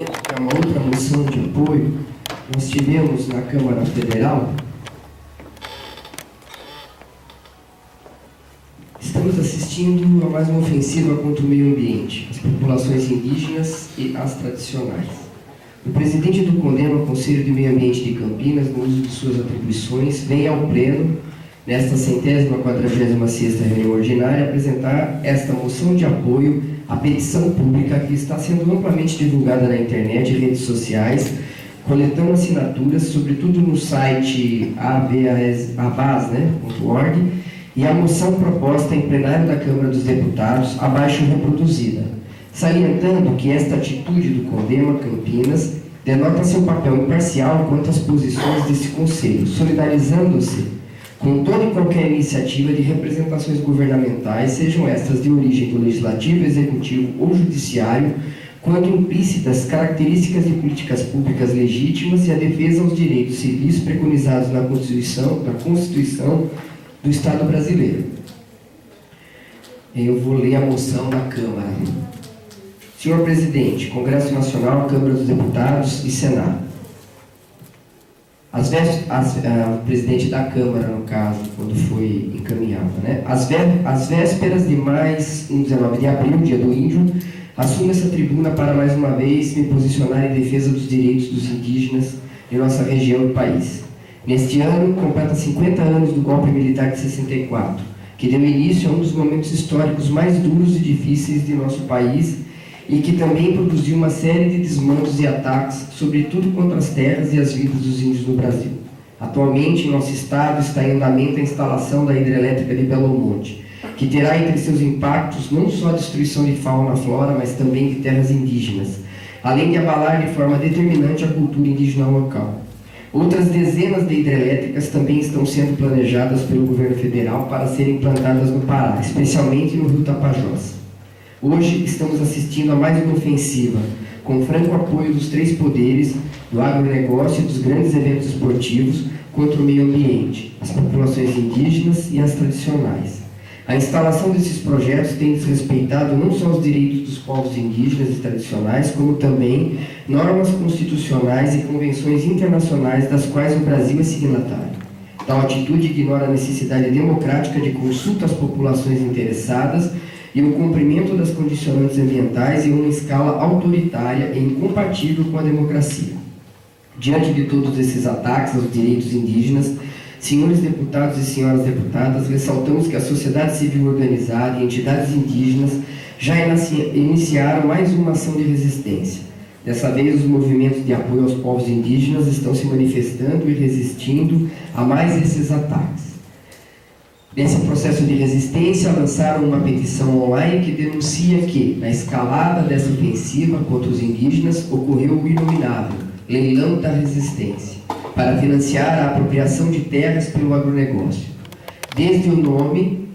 É uma outra moção de apoio. Nós tivemos na Câmara Federal. Estamos assistindo a mais uma ofensiva contra o meio ambiente, as populações indígenas e as tradicionais. O presidente do CONDEMA, Conselho de Meio Ambiente de Campinas, no uso de suas atribuições, vem ao Pleno, nesta 146ª reunião ordinária, apresentar esta moção de apoio à petição pública que está sendo amplamente divulgada na internet e redes sociais, coletando assinaturas, sobretudo no site avaz.org, e a moção proposta em plenário da Câmara dos Deputados, abaixo reproduzida, salientando que esta atitude do CONDEMA Campinas denota seu papel imparcial quanto às posições desse Conselho, solidarizando-se com toda e qualquer iniciativa de representações governamentais, sejam estas de origem do Legislativo, Executivo ou Judiciário, quando implícitas características de políticas públicas legítimas e a defesa aos direitos civis preconizados na Constituição do Estado brasileiro. Eu vou ler a moção da Câmara. Senhor Presidente, Congresso Nacional, Câmara dos Deputados e Senado. O presidente da Câmara, no caso, quando foi encaminhado, Às vésperas de mais 19 de abril, dia do Índio, assumo essa tribuna para mais uma vez me posicionar em defesa dos direitos dos indígenas de nossa região e país. Neste ano, completa 50 anos do golpe militar de 64, que deu início a um dos momentos históricos mais duros e difíceis de nosso país e que também produziu uma série de desmandos e ataques, sobretudo contra as terras e as vidas dos índios no Brasil. Atualmente, em nosso estado, está em andamento a instalação da hidrelétrica de Belo Monte, que terá entre seus impactos não só a destruição de fauna e flora, mas também de terras indígenas, além de abalar de forma determinante a cultura indígena local. Outras dezenas de hidrelétricas também estão sendo planejadas pelo governo federal para serem implantadas no Pará, especialmente no Rio Tapajós. Hoje estamos assistindo a mais uma ofensiva, com franco apoio dos três poderes, do agronegócio e dos grandes eventos esportivos contra o meio ambiente, as populações indígenas e as tradicionais. A instalação desses projetos tem desrespeitado não só os direitos dos povos indígenas e tradicionais, como também normas constitucionais e convenções internacionais das quais o Brasil é signatário. Tal atitude ignora a necessidade democrática de consulta às populações interessadas e o cumprimento das condicionantes ambientais em uma escala autoritária e incompatível com a democracia. Diante de todos esses ataques aos direitos indígenas, senhores deputados e senhoras deputadas, ressaltamos que a sociedade civil organizada e entidades indígenas já iniciaram mais uma ação de resistência. Dessa vez, os movimentos de apoio aos povos indígenas estão se manifestando e resistindo a mais esses ataques. Nesse processo de resistência, lançaram uma petição online que denuncia que, na escalada dessa ofensiva contra os indígenas, ocorreu o inominável leilão da resistência, para financiar a apropriação de terras pelo agronegócio. Desde o nome,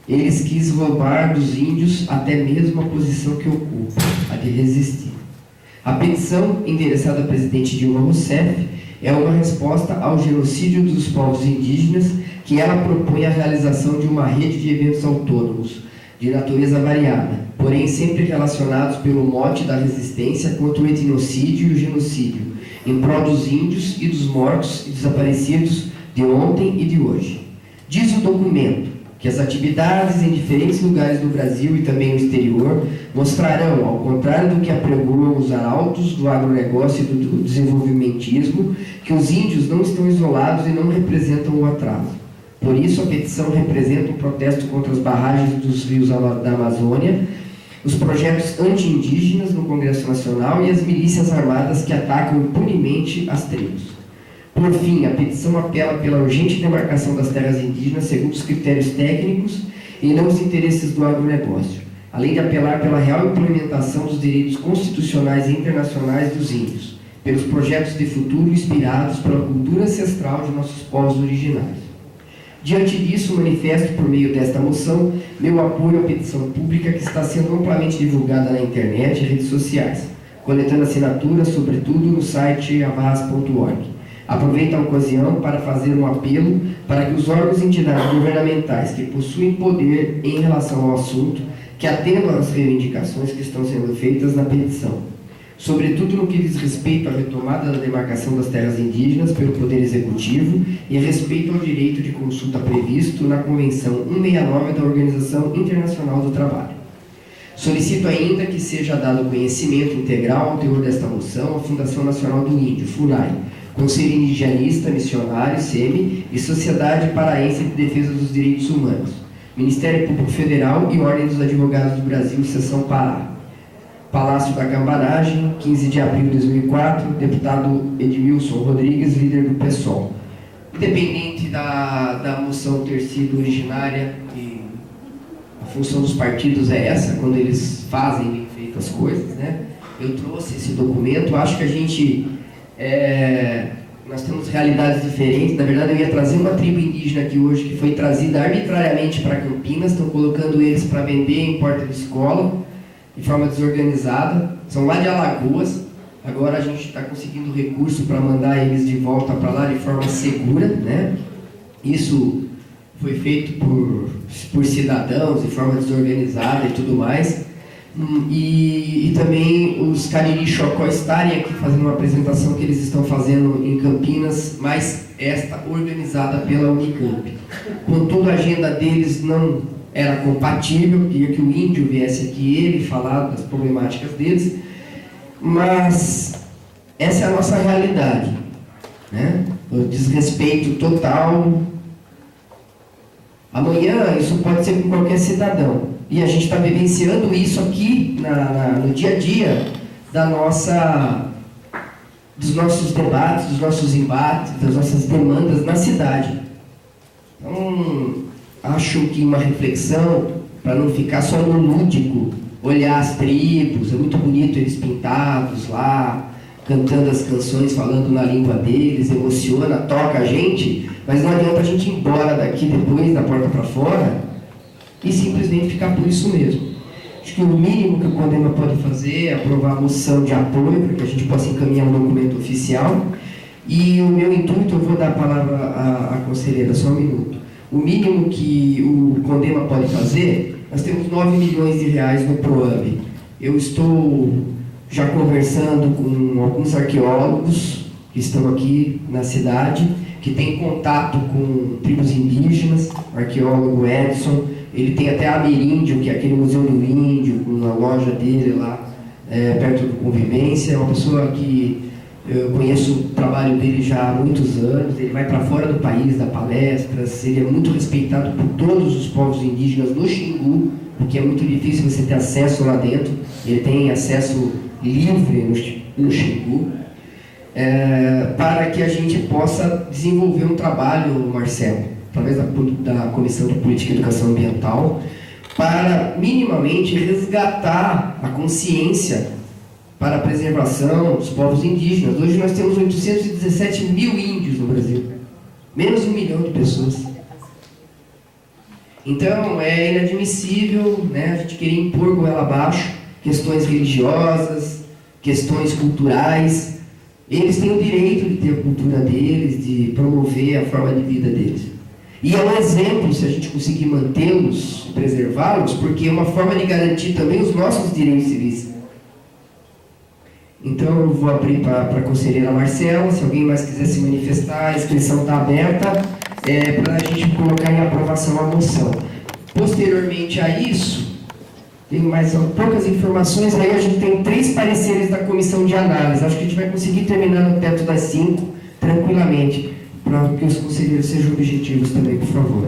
eles quis roubar dos índios até mesmo a posição que ocupam, a de resistir. A petição, endereçada ao presidente Dilma Rousseff, é uma resposta ao genocídio dos povos indígenas, que ela propõe a realização de uma rede de eventos autônomos, de natureza variada, porém sempre relacionados pelo mote da resistência contra o etnocídio e o genocídio, em prol dos índios e dos mortos e desaparecidos de ontem e de hoje. Diz o documento que as atividades em diferentes lugares do Brasil e também no exterior mostrarão, ao contrário do que apregoam os arautos do agronegócio e do desenvolvimentismo, que os índios não estão isolados e não representam o atraso. Por isso, a petição representa um protesto contra as barragens dos rios da Amazônia, os projetos anti-indígenas no Congresso Nacional e as milícias armadas que atacam impunemente as tribos. Por fim, a petição apela pela urgente demarcação das terras indígenas segundo os critérios técnicos e não os interesses do agronegócio, além de apelar pela real implementação dos direitos constitucionais e internacionais dos índios, pelos projetos de futuro inspirados pela cultura ancestral de nossos povos originários. Diante disso, manifesto, por meio desta moção, meu apoio à petição pública que está sendo amplamente divulgada na internet e redes sociais, coletando assinaturas, sobretudo no site avaz.org. Aproveito a ocasião para fazer um apelo para que os órgãos e entidades governamentais que possuem poder em relação ao assunto, que atendam às reivindicações que estão sendo feitas na petição. sobretudo no que diz respeito à retomada da demarcação das terras indígenas pelo Poder Executivo e respeito ao direito de consulta previsto na Convenção 169 da Organização Internacional do Trabalho. Solicito ainda que seja dado conhecimento integral ao teor desta moção à Fundação Nacional do Índio, FUNAI, Conselho Indigenista, Missionário, SEMI e Sociedade Paraense de Defesa dos Direitos Humanos, Ministério Público Federal e Ordem dos Advogados do Brasil, Seção Pará. Palácio da Cambaragem, 15 de abril de 2004, deputado Edmilson Rodrigues, líder do PSOL. Independente da moção ter sido originária, e a função dos partidos é essa, quando eles fazem bem feitas as coisas, né? Eu trouxe esse documento, acho que a gente... nós temos realidades diferentes. Na verdade, eu ia trazer uma tribo indígena aqui hoje, que foi trazida arbitrariamente para Campinas, estão colocando eles para vender em porta de escola, de forma desorganizada, são lá de Alagoas. Agora a gente está conseguindo recurso para mandar eles de volta para lá de forma segura, né? Isso foi feito por cidadãos de forma desorganizada e tudo mais. E também os Cariri Chocó estarem aqui fazendo uma apresentação que eles estão fazendo em Campinas, mas esta organizada pela Unicamp. Contudo, a agenda deles não era compatível, queria que o índio viesse aqui, ele falar das problemáticas deles, mas essa é a nossa realidade, né? O desrespeito total. Amanhã isso pode ser com qualquer cidadão, e a gente está vivenciando isso aqui no dia a dia dos nossos debates, dos nossos embates, das nossas demandas na cidade. Então, acho que uma reflexão, para não ficar só no lúdico, olhar as tribos, é muito bonito eles pintados lá, cantando as canções, falando na língua deles, emociona, toca a gente, mas não adianta a gente ir embora daqui depois, da porta para fora, e simplesmente ficar por isso mesmo. Acho que o mínimo que o CONDEMA pode fazer é aprovar a moção de apoio, para que a gente possa encaminhar um documento oficial, e o meu intuito, eu vou dar a palavra à conselheira, só um minuto. O mínimo que o CONDEMA pode fazer, nós temos 9 milhões de reais no PROAMB. Eu estou já conversando com alguns arqueólogos que estão aqui na cidade, que têm contato com tribos indígenas, o arqueólogo Edson, ele tem até a Ameríndio, que é aquele museu do índio, com a loja dele lá, perto do Convivência, é uma pessoa que eu conheço o trabalho dele já há muitos anos, ele vai para fora do país, dá palestras, ele é muito respeitado por todos os povos indígenas no Xingu, porque é muito difícil você ter acesso lá dentro, ele tem acesso livre no Xingu, para que a gente possa desenvolver um trabalho, Marcelo, através da Comissão de Política e Educação Ambiental, para minimamente resgatar a consciência para a preservação dos povos indígenas. Hoje nós temos 817 mil índios no Brasil, menos de 1 milhão de pessoas. Então é inadmissível, né, a gente querer impor goela abaixo questões religiosas, questões culturais. Eles têm o direito de ter a cultura deles, de promover a forma de vida deles. E é um exemplo, se a gente conseguir mantê-los, preservá-los, porque é uma forma de garantir também os nossos direitos civis. Então eu vou abrir para a conselheira Marcela, se alguém mais quiser se manifestar, a inscrição está aberta, para a gente colocar em aprovação a moção. Posteriormente a isso, tem mais poucas informações, aí a gente tem 3 pareceres da comissão de análise. Acho que a gente vai conseguir terminar no teto das 5, tranquilamente, para que os conselheiros sejam objetivos também, por favor.